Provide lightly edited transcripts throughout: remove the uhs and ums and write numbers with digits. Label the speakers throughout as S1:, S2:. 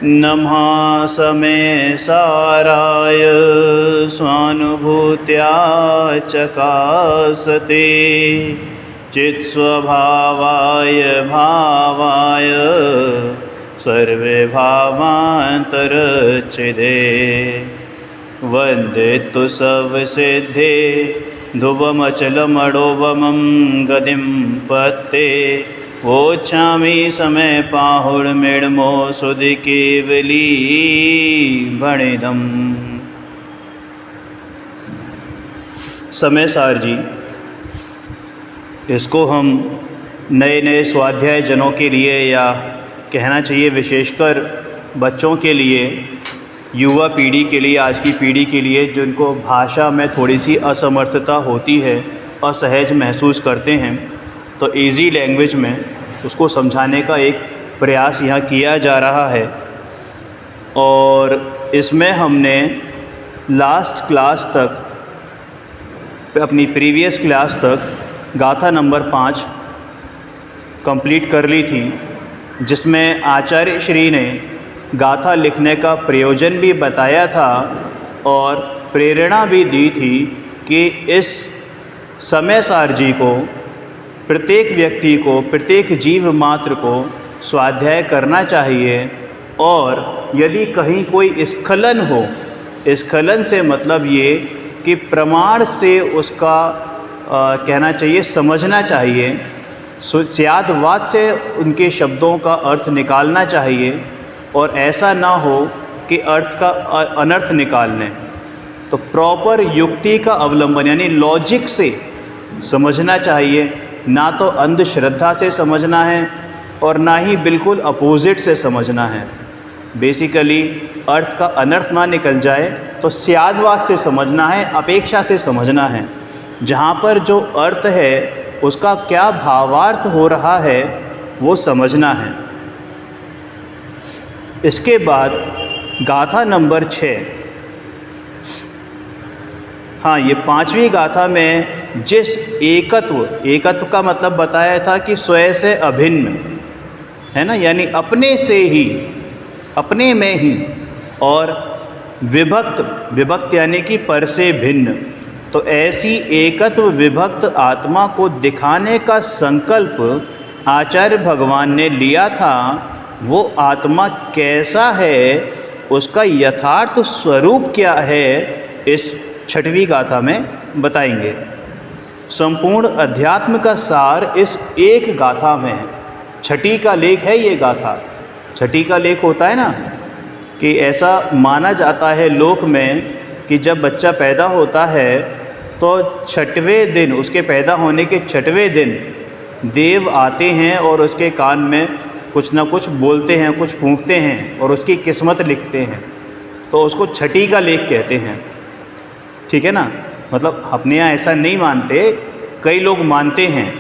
S1: नमः समे साराय स्वानुभूत्या चकासते चित्स्वभावाय भावाय सर्वे भावान्तरच्छिदे वन्दे तु सर्वसिद्धे ध्रुवमचलमणोवमं गतिं पत्ते वोच्छामि समय पाहुर्मिडमो सुधि केवली भणिदम। समय सार जी, इसको हम नए नए स्वाध्याय जनों के लिए, या कहना चाहिए विशेषकर बच्चों के लिए, युवा पीढ़ी के लिए, आज की पीढ़ी के लिए जिनको भाषा में थोड़ी सी असमर्थता होती है, असहज महसूस करते हैं, तो इजी लैंग्वेज में उसको समझाने का एक प्रयास यहाँ किया जा रहा है। और इसमें हमने लास्ट क्लास तक, अपनी प्रीवियस क्लास तक गाथा नंबर 5 कंप्लीट कर ली थी, जिसमें आचार्य श्री ने गाथा लिखने का प्रयोजन भी बताया था और प्रेरणा भी दी थी कि इस समय सार जी को, प्रत्येक व्यक्ति को, प्रत्येक जीव मात्र को स्वाध्याय करना चाहिए। और यदि कहीं कोई स्खलन हो, स्खलन से मतलब ये कि प्रमाण से उसका कहना चाहिए समझना चाहिए, स्यादवाद से उनके शब्दों का अर्थ निकालना चाहिए, और ऐसा ना हो कि अर्थ का अनर्थ निकाल लें। तो प्रॉपर युक्ति का अवलंबन यानी लॉजिक से समझना चाहिए, ना तो अंधश्रद्धा से समझना है और ना ही बिल्कुल अपोजिट से समझना है। बेसिकली अर्थ का अनर्थ ना निकल जाए तो स्यादवाद से समझना है, अपेक्षा से समझना है। जहाँ पर जो अर्थ है उसका क्या भावार्थ हो रहा है वो समझना है। इसके बाद गाथा नंबर 6, हाँ, ये 5वीं गाथा में जिस एकत्व का मतलब बताया था कि स्वयं से अभिन्न है ना, यानी अपने से ही, अपने में ही, और विभक्त यानी कि पर से भिन्न। तो ऐसी एकत्व विभक्त आत्मा को दिखाने का संकल्प आचार्य भगवान ने लिया था। वो आत्मा कैसा है, उसका यथार्थ स्वरूप क्या है, इस 6वीं गाथा में बताएंगे। संपूर्ण अध्यात्म का सार इस एक गाथा में है। 6ठी का लेख है ये गाथा। 6ठी का लेख होता है ना कि ऐसा माना जाता है लोक में कि जब बच्चा पैदा होता है तो 6वें दिन, उसके पैदा होने के 6वें दिन देव आते हैं और उसके कान में कुछ ना कुछ बोलते हैं, कुछ फूंकते हैं और उसकी किस्मत लिखते हैं। तो उसको 6ठी का लेख कहते हैं। ठीक है ना, मतलब अपने यहाँ ऐसा नहीं मानते, कई लोग मानते हैं।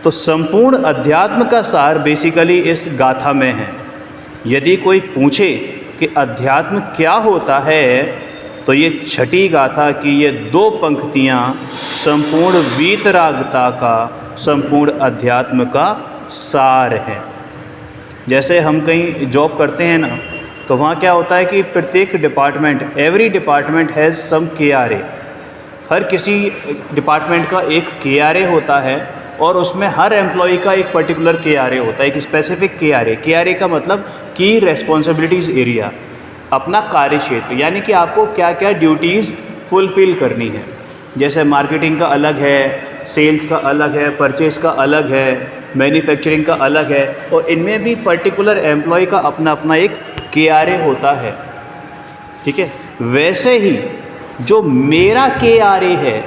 S1: तो संपूर्ण अध्यात्म का सार बेसिकली इस गाथा में है। यदि कोई पूछे कि अध्यात्म क्या होता है, तो ये 6ठी गाथा की ये 2 पंक्तियाँ संपूर्ण वीतरागता का, संपूर्ण अध्यात्म का सार है। जैसे हम कहीं जॉब करते हैं ना, तो वहाँ क्या होता है कि प्रत्येक department, every department has some KRA। हर किसी डिपार्टमेंट का एक KRA होता है और उसमें हर एम्प्लॉय का एक पर्टिकुलर KRA होता है, एक स्पेसिफिक KRA। KRA का मतलब की रेस्पॉन्सिबिलिटीज़ एरिया, अपना कार्य क्षेत्र, यानी कि आपको क्या क्या ड्यूटीज़ फुलफ़िल करनी है। जैसे मार्केटिंग का अलग है, सेल्स का अलग है, परचेस का अलग है, मैन्युफैक्चरिंग का अलग है, और इनमें भी पर्टिकुलर एम्प्लॉय का अपना अपना एक KRA होता है। ठीक है, वैसे ही जो मेरा KRA है,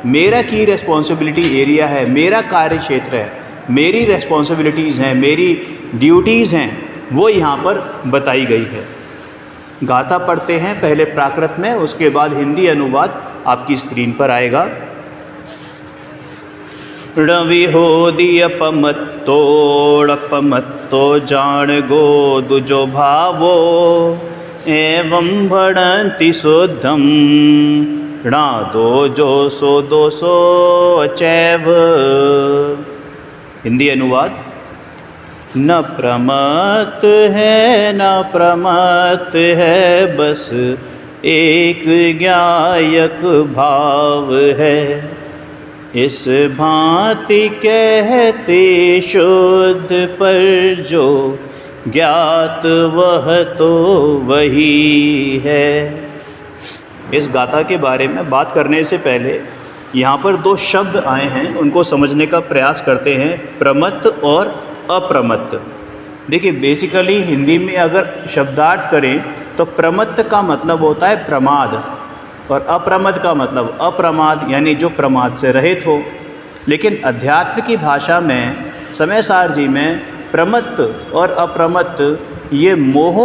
S1: मेरा की रेस्पॉन्सिबिलिटी एरिया है, मेरा कार्य क्षेत्र है, मेरी रेस्पॉन्सिबिलिटीज़ हैं, मेरी ड्यूटीज़ हैं, वो यहाँ पर बताई गई है। गाथा पढ़ते हैं पहले प्राकृत में, उसके बाद हिंदी अनुवाद आपकी स्क्रीन पर आएगा। रवि हो दियपमत्तो जान गो दुजो भावो एवं भणति शुद्धम णादो जो सो दोषो चैव। हिंदी अनुवाद। न प्रमत्त है न प्रमत्त है, बस एक ज्ञायक भाव है। इस भांति कहते शुद्ध, पर जो ज्ञात वह तो वही है। इस गाथा के बारे में बात करने से पहले यहाँ पर दो शब्द आए हैं, उनको समझने का प्रयास करते हैं, प्रमत्त और अप्रमत्त। देखिए, बेसिकली हिंदी में अगर शब्दार्थ करें तो प्रमत्त का मतलब होता है प्रमाद, और अप्रमत्त का मतलब अप्रमाद, यानी जो प्रमाद से रहित हो। लेकिन अध्यात्म की भाषा में समयसार जी में प्रमत्त और अप्रमत्त ये मोह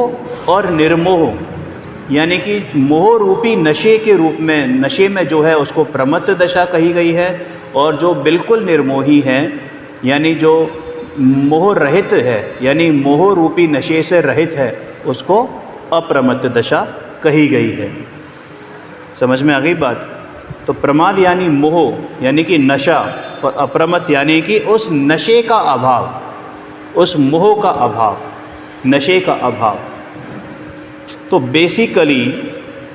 S1: और निर्मोह, यानी कि मोह रूपी नशे के रूप में, नशे में जो है उसको प्रमत्त दशा कही गई है, और जो बिल्कुल निर्मोही है यानी जो मोह रहित है, यानी मोह रूपी नशे से रहित है, उसको अप्रमत्त दशा कही गई है। समझ में आ गई बात? तो प्रमाद यानी मोह, यानी कि नशा, और अप्रमत्त यानी कि उस नशे का अभाव, उस मोह का अभाव, नशे का अभाव। तो बेसिकली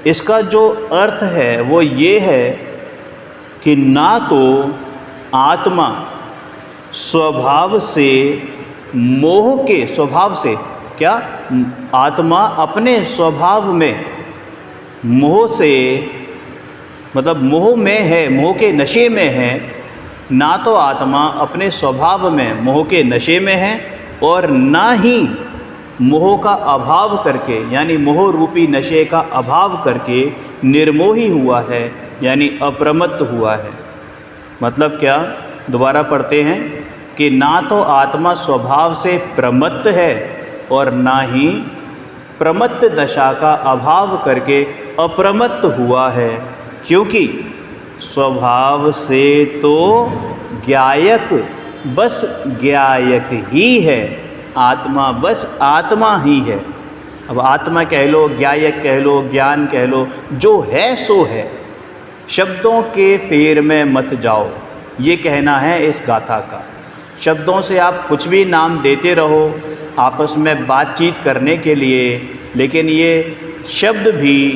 S1: इसका जो अर्थ है वो ये है कि ना तो आत्मा स्वभाव से मोह के स्वभाव से, क्या आत्मा अपने स्वभाव में मोह से, मतलब मोह में है, मोह के नशे में है, ना तो आत्मा अपने स्वभाव में मोह के नशे में है, और ना ही मोह का अभाव करके, यानी मोह रूपी नशे का अभाव करके निर्मोही हुआ है, यानी अप्रमत्त हुआ है। मतलब क्या? दोबारा पढ़ते हैं कि ना तो आत्मा स्वभाव से प्रमत्त है और ना ही प्रमत्त दशा का अभाव करके अप्रमत्त हुआ है, क्योंकि स्वभाव से तो ज्ञायक बस ज्ञायक ही है, आत्मा बस आत्मा ही है। अब आत्मा कह लो, ज्ञायक कह लो, ज्ञान कह लो, जो है सो है। शब्दों के फेर में मत जाओ, ये कहना है इस गाथा का। शब्दों से आप कुछ भी नाम देते रहो आपस में बातचीत करने के लिए, लेकिन ये शब्द भी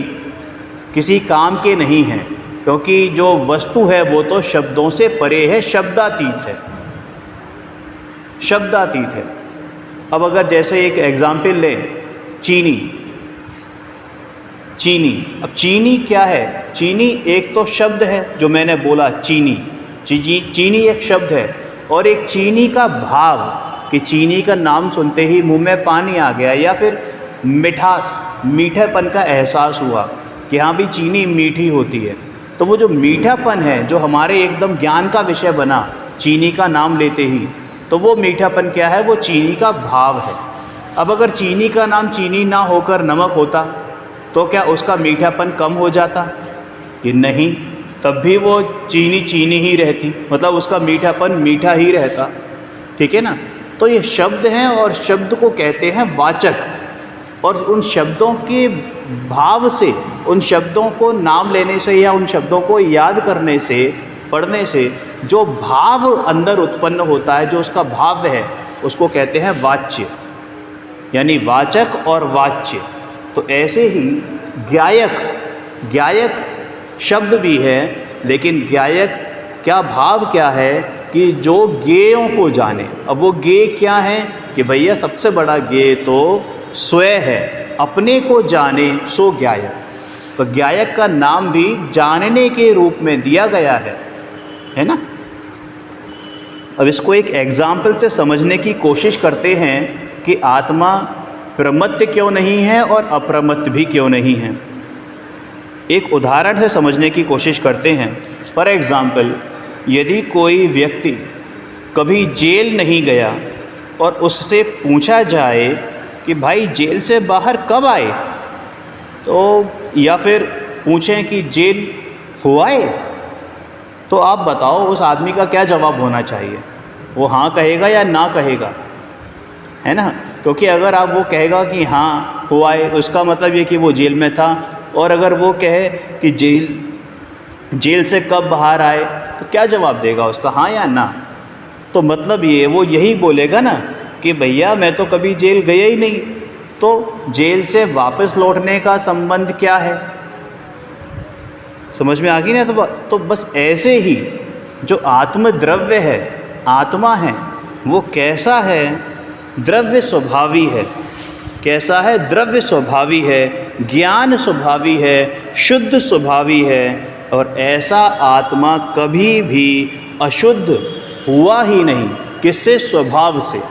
S1: किसी काम के नहीं हैं, क्योंकि जो वस्तु है वो तो शब्दों से परे है, शब्दातीत है, शब्दातीत है। अब अगर जैसे एक एग्जाम्पल लें, चीनी। चीनी, अब चीनी क्या है? चीनी एक तो शब्द है, जो मैंने बोला चीनी, चीनी एक शब्द है, और एक चीनी का भाव, कि चीनी का नाम सुनते ही मुंह में पानी आ गया, या फिर मिठास, मीठेपन का एहसास हुआ कि हाँ भी चीनी मीठी होती है। तो वो जो मीठापन है, जो हमारे एकदम ज्ञान का विषय बना चीनी का नाम लेते ही, तो वो मीठापन क्या है? वो चीनी का भाव है। अब अगर चीनी का नाम चीनी ना होकर नमक होता तो क्या उसका मीठापन कम हो जाता? कि नहीं, तब भी वो चीनी चीनी ही रहती, मतलब उसका मीठापन मीठा ही रहता। ठीक है ना? तो ये शब्द हैं, और शब्द को कहते हैं वाचक, और उन शब्दों के भाव से, उन शब्दों को नाम लेने से या उन शब्दों को याद करने से, पढ़ने से जो भाव अंदर उत्पन्न होता है, जो उसका भाव है, उसको कहते हैं वाच्य, यानी वाचक और वाच्य। तो ऐसे ही ज्ञायक, ज्ञायक शब्द भी है, लेकिन ज्ञायक क्या भाव क्या है? कि जो ज्ञेयों को जाने। अब वो ज्ञेय क्या है? कि भैया सबसे बड़ा ज्ञेय तो स्वयं है, अपने को जाने सो ज्ञायक। तो ज्ञायक का नाम भी जानने के रूप में दिया गया है ना? अब इसको एक एग्जाम्पल से समझने की कोशिश करते हैं कि आत्मा प्रमत्त क्यों नहीं है और अप्रमत्त भी क्यों नहीं है। एक उदाहरण से समझने की कोशिश करते हैं। फॉर एग्ज़ाम्पल, यदि कोई व्यक्ति कभी जेल नहीं गया और उससे पूछा जाए कि भाई जेल से बाहर कब आए, तो या फिर पूछें कि जेल हुआ है, तो आप बताओ उस आदमी का क्या जवाब होना चाहिए? वो हाँ कहेगा या ना कहेगा? है ना? क्योंकि अगर आप वो कहेगा कि हाँ हुआ है, उसका मतलब ये कि वो जेल में था, और अगर वो कहे कि जेल से कब बाहर आए, तो क्या जवाब देगा उसका, हाँ या ना? तो मतलब ये वो यही बोलेगा ना कि भैया मैं तो कभी जेल गया ही नहीं, तो जेल से वापस लौटने का संबंध क्या है? समझ में आ गई ना? तो बस ऐसे ही जो आत्म द्रव्य है, आत्मा है, वो कैसा है? द्रव्य स्वभावी है। कैसा है? द्रव्य स्वभावी है, ज्ञान स्वभावी है, शुद्ध स्वभावी है। और ऐसा आत्मा कभी भी अशुद्ध हुआ ही नहीं। किससे? स्वभाव से।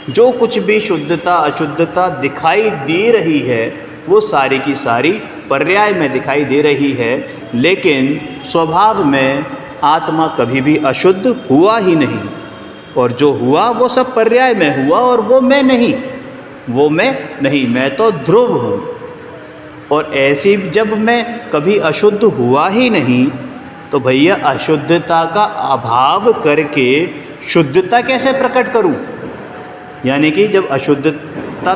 S1: जो कुछ भी शुद्धता अशुद्धता दिखाई दे रही है वो सारी की सारी पर्याय में दिखाई दे रही है, लेकिन स्वभाव में आत्मा कभी भी अशुद्ध हुआ ही नहीं। और जो हुआ वो सब पर्याय में हुआ, और वो मैं नहीं, वो मैं नहीं, मैं तो ध्रुव हूँ। और ऐसी जब मैं कभी अशुद्ध हुआ ही नहीं, तो भैया अशुद्धता का अभाव करके शुद्धता कैसे प्रकट करूँ? यानी कि जब अशुद्धता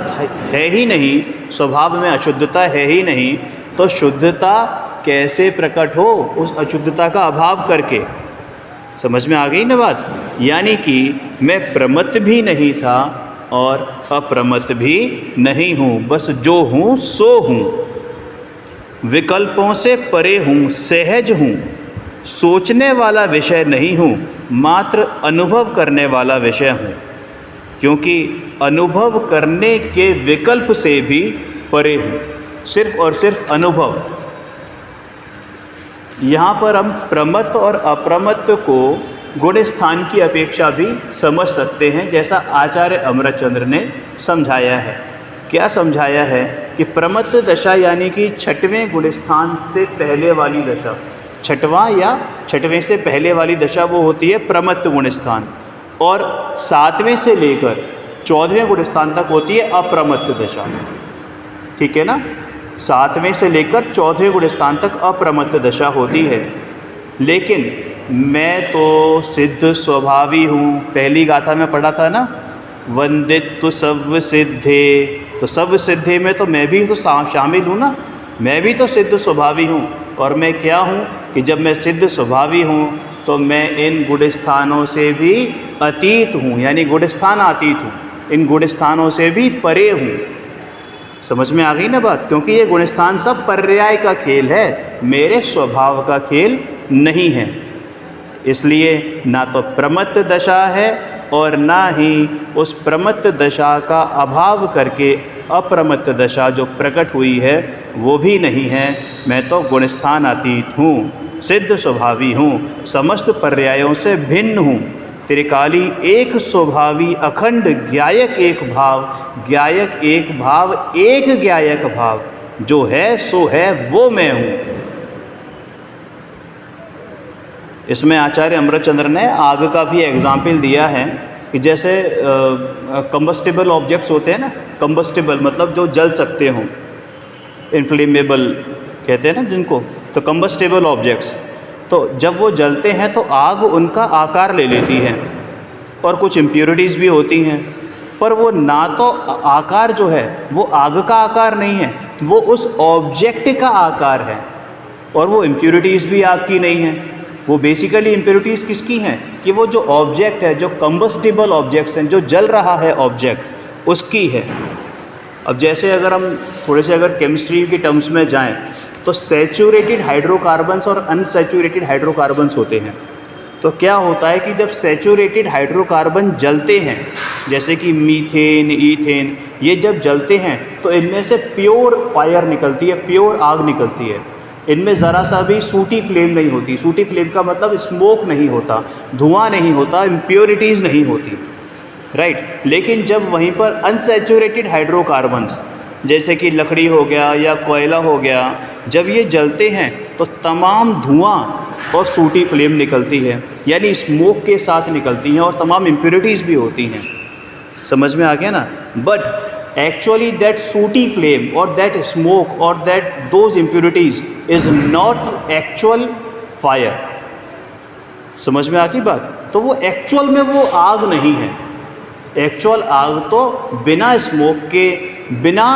S1: है ही नहीं, स्वभाव में अशुद्धता है ही नहीं, तो शुद्धता कैसे प्रकट हो उस अशुद्धता का अभाव करके? समझ में आ गई ना बात? यानी कि मैं प्रमत्त भी नहीं था और अप्रमत्त भी नहीं हूँ, बस जो हूँ सो हूँ। विकल्पों से परे हूँ, सहज हूँ, सोचने वाला विषय नहीं हूँ, मात्र अनुभव करने वाला विषय हूँ। क्योंकि अनुभव करने के विकल्प से भी परे हूँ, सिर्फ और सिर्फ अनुभव। यहाँ पर हम प्रमत्त और अप्रमत्त को गुण स्थान की अपेक्षा भी समझ सकते हैं, जैसा आचार्य अमरचंद्र ने समझाया है। क्या समझाया है? कि प्रमत्त दशा यानी कि छठवें गुण स्थान से पहले वाली दशा, छठवां या छठवें से पहले वाली दशा वो होती है प्रमत्त गुण स्थान, और 7वें से लेकर 14वें गुण स्थान तक होती है अप्रमत्त दशा। ठीक है ना? 7वें से लेकर 14वें गुण स्थान तक अप्रमत्त दशा होती है। लेकिन मैं तो सिद्ध स्वभावी हूँ। पहली गाथा में पढ़ा था ना, वंदित तो सब सिद्धे, तो सब सिद्धे में तो मैं भी तो शामिल हूँ ना, मैं भी तो सिद्ध स्वभावी हूँ। और मैं क्या हूँ कि जब मैं सिद्ध स्वभावी हूँ तो मैं इन गुण स्थानों से भी अतीत हूँ, यानी गुण स्थान अतीत हूँ, इन गुण स्थानों से भी परे हूँ। समझ में आ गई ना बात? क्योंकि ये गुण स्थान सब पर्याय का खेल है, मेरे स्वभाव का खेल नहीं है। इसलिए ना तो प्रमत्त दशा है और ना ही उस प्रमत्त दशा का अभाव करके अप्रमत्त दशा जो प्रकट हुई है वो भी नहीं है। मैं तो गुणस्थान अतीत हूँ, सिद्ध स्वभावी हूँ, समस्त पर्यायों से भिन्न हूँ, त्रिकाली एक स्वभावी अखंड ज्ञायक एक भाव, ज्ञायक एक भाव एक ज्ञायक भाव, जो है सो है वो मैं हूँ। इसमें आचार्य अमरचंद्र ने आग का भी एग्जाम्पल दिया है कि जैसे कंबस्टेबल ऑब्जेक्ट्स होते हैं ना, कंबस्टेबल मतलब जो जल सकते हों, इनफ्लेमेबल कहते हैं ना जिनको, तो कंबस्टेबल ऑब्जेक्ट्स, तो जब वो जलते हैं तो आग उनका आकार ले लेती है और कुछ इम्प्योरिटीज़ भी होती हैं, पर वो ना तो आकार जो है वो आग का आकार नहीं है, वो उस ऑब्जेक्ट का आकार है, और वो इम्प्योरिटीज़ भी आग की नहीं है। वो बेसिकली इम्प्योरिटीज़ किसकी हैं कि वो जो ऑब्जेक्ट है, जो कंबस्टेबल ऑब्जेक्ट्स हैं, जो जल रहा है ऑब्जेक्ट, उसकी है। अब जैसे अगर हम थोड़े से अगर केमिस्ट्री के टर्म्स में जाएं तो सैचुरेटेड हाइड्रोकार्बन्स और अनसैचुरेटेड हाइड्रोकार्बन्स होते हैं। तो क्या होता है कि जब सैचुरेटेड हाइड्रोकार्बन जलते हैं, जैसे कि मीथेन, ईथेन, ये जब जलते हैं तो इनमें से प्योर फायर निकलती है, प्योर आग निकलती है। इनमें ज़रा सा भी सूटी फ्लेम नहीं होती। सूटी फ्लेम का मतलब स्मोक नहीं होता, धुआं नहीं होता, इम्प्योरिटीज़ नहीं होती, राइट। लेकिन जब वहीं पर अनसैचुरेटेड हाइड्रोकार्बन्स जैसे कि लकड़ी हो गया या कोयला हो गया, जब ये जलते हैं तो तमाम धुआं और सूटी फ्लेम निकलती है, यानी स्मोक के साथ निकलती हैं, और तमाम इम्प्योरिटीज़ भी होती हैं। समझ में आ गया ना? But actually that sooty flame or that smoke or that those impurities is not actual fire। समझ में आ गई बात? तो वो एक्चुअल में वो आग नहीं है। एक्चुअल आग तो बिना स्मोक के, बिना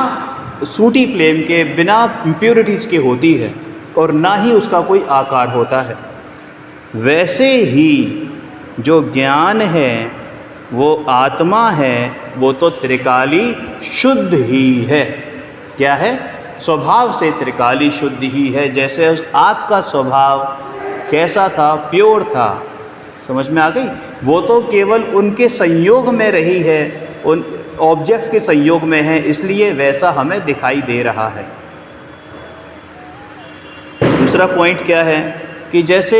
S1: सूटी फ्लेम के, बिना इम्प्योरिटीज़ के होती है, और ना ही उसका कोई आकार होता है। वैसे ही जो ज्ञान है वो आत्मा है वो तो त्रिकाली शुद्ध ही है। क्या है? स्वभाव से त्रिकाली शुद्ध ही है। जैसे उस आग का स्वभाव कैसा था? प्योर था। समझ में आ गई? वो तो केवल उनके संयोग में रही है, उन ऑब्जेक्ट्स के संयोग में है, इसलिए वैसा हमें दिखाई दे रहा है। दूसरा पॉइंट क्या है कि जैसे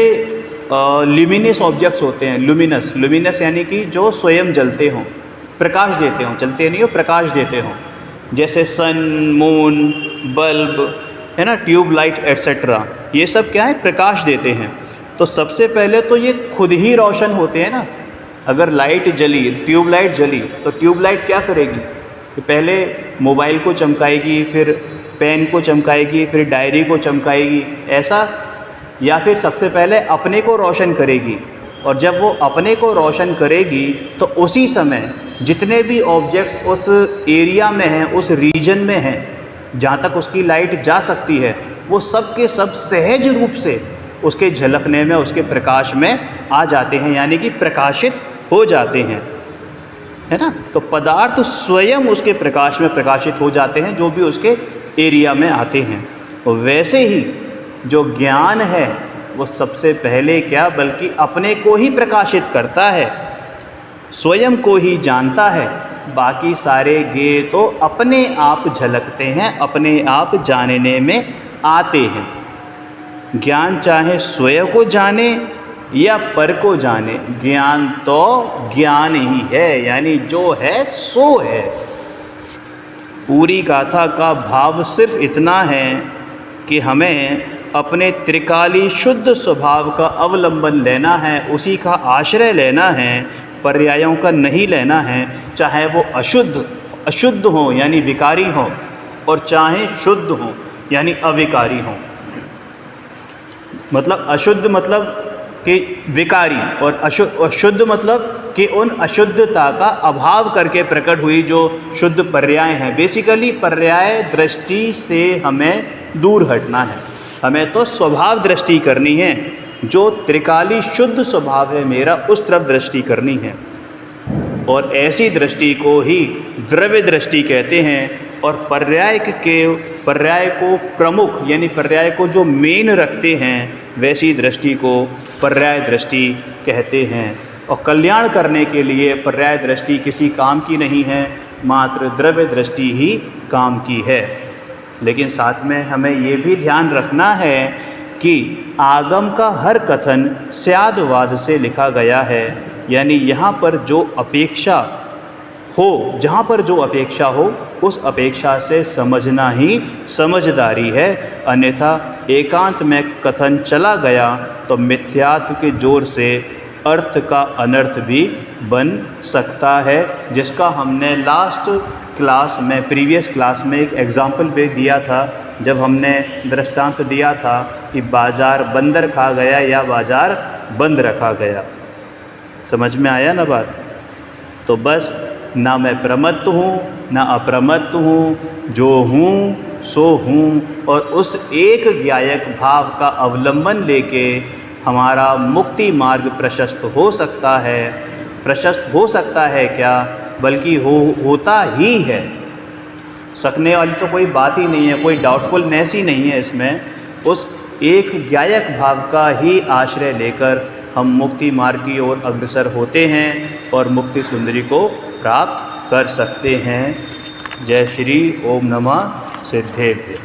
S1: ल्यूमिनस ऑब्जेक्ट्स होते हैं, लुमिनस यानी कि जो स्वयं जलते हों, प्रकाश देते हों, जलते नहीं हो, प्रकाश देते हों, जैसे सन, मून, बल्ब है ना, ट्यूब लाइट एट्सेट्रा, ये सब क्या है? प्रकाश देते हैं। तो सबसे पहले तो ये खुद ही रोशन होते हैं ना। अगर लाइट जली, ट्यूब लाइट जली, तो ट्यूब लाइट क्या करेगी कि पहले मोबाइल को चमकाएगी, फिर पेन को चमकाएगी, फिर डायरी को चमकाएगी, ऐसा, या फिर सबसे पहले अपने को रोशन करेगी। और जब वो अपने को रोशन करेगी तो उसी समय जितने भी ऑब्जेक्ट्स उस एरिया में हैं, उस रीजन में हैं जहाँ तक उसकी लाइट जा सकती है, वो सब के सब सहज रूप से उसके झलकने में, उसके प्रकाश में आ जाते हैं, यानी कि प्रकाशित हो जाते हैं, है ना। तो पदार्थ स्वयं उसके प्रकाश में प्रकाशित हो जाते हैं जो भी उसके एरिया में आते हैं। और वैसे ही जो ज्ञान है वो सबसे पहले क्या, बल्कि अपने को ही प्रकाशित करता है, स्वयं को ही जानता है। बाकी सारे ज्ञेय तो अपने आप झलकते हैं, अपने आप जानने में आते हैं। ज्ञान चाहे स्वयं को जाने या पर को जाने, ज्ञान तो ज्ञान ही है, यानी जो है सो है। पूरी गाथा का भाव सिर्फ इतना है कि हमें अपने त्रिकाली शुद्ध स्वभाव का अवलंबन लेना है, उसी का आश्रय लेना है, पर्यायों का नहीं लेना है। चाहे वो अशुद्ध हो यानी विकारी हो, और चाहे शुद्ध हो यानी अविकारी हो। मतलब अशुद्ध मतलब कि विकारी, और अशुद्ध मतलब कि उन अशुद्धता का अभाव करके प्रकट हुई जो शुद्ध पर्याय हैं। बेसिकली पर्याय दृष्टि से हमें दूर हटना है, हमें तो स्वभाव दृष्टि करनी है। जो त्रिकाली शुद्ध स्वभाव है मेरा, उस तरफ दृष्टि करनी है। और ऐसी दृष्टि को ही द्रव्य दृष्टि कहते हैं। और पर्याय को प्रमुख यानी पर्याय को जो मेन रखते हैं, वैसी दृष्टि को पर्याय दृष्टि कहते हैं। और कल्याण करने के लिए पर्याय दृष्टि किसी काम की नहीं है, मात्र द्रव्य दृष्टि ही काम की है। लेकिन साथ में हमें ये भी ध्यान रखना है कि आगम का हर कथन स्यादवाद से लिखा गया है, यानी यहाँ पर जो अपेक्षा हो, जहाँ पर जो अपेक्षा हो, उस अपेक्षा से समझना ही समझदारी है। अन्यथा एकांत में कथन चला गया तो मिथ्यात्व के जोर से अर्थ का अनर्थ भी बन सकता है, जिसका हमने लास्ट क्लास में, प्रीवियस क्लास में एक एग्जाम्पल भी दिया था, जब हमने दृष्टांत दिया था कि बाजार बंदर खा गया या बाजार बंद रखा गया। समझ में आया ना बात? तो बस, ना मैं प्रमत्त हूँ ना अप्रमत्त हूँ, जो हूँ सो हूँ। और उस एक ज्ञायक भाव का अवलंबन लेके हमारा मुक्ति मार्ग प्रशस्त हो सकता है। प्रशस्त हो सकता है क्या, बल्कि होता ही है। सकने वाली तो कोई बात ही नहीं है, कोई डाउटफुलनेस ही नहीं है इसमें। उस एक ज्ञायक भाव का ही आश्रय लेकर हम मुक्ति मार्ग की ओर अग्रसर होते हैं और मुक्ति सुंदरी को प्राप्त कर सकते हैं। जय श्री ओम नमः सिद्धेभ्य।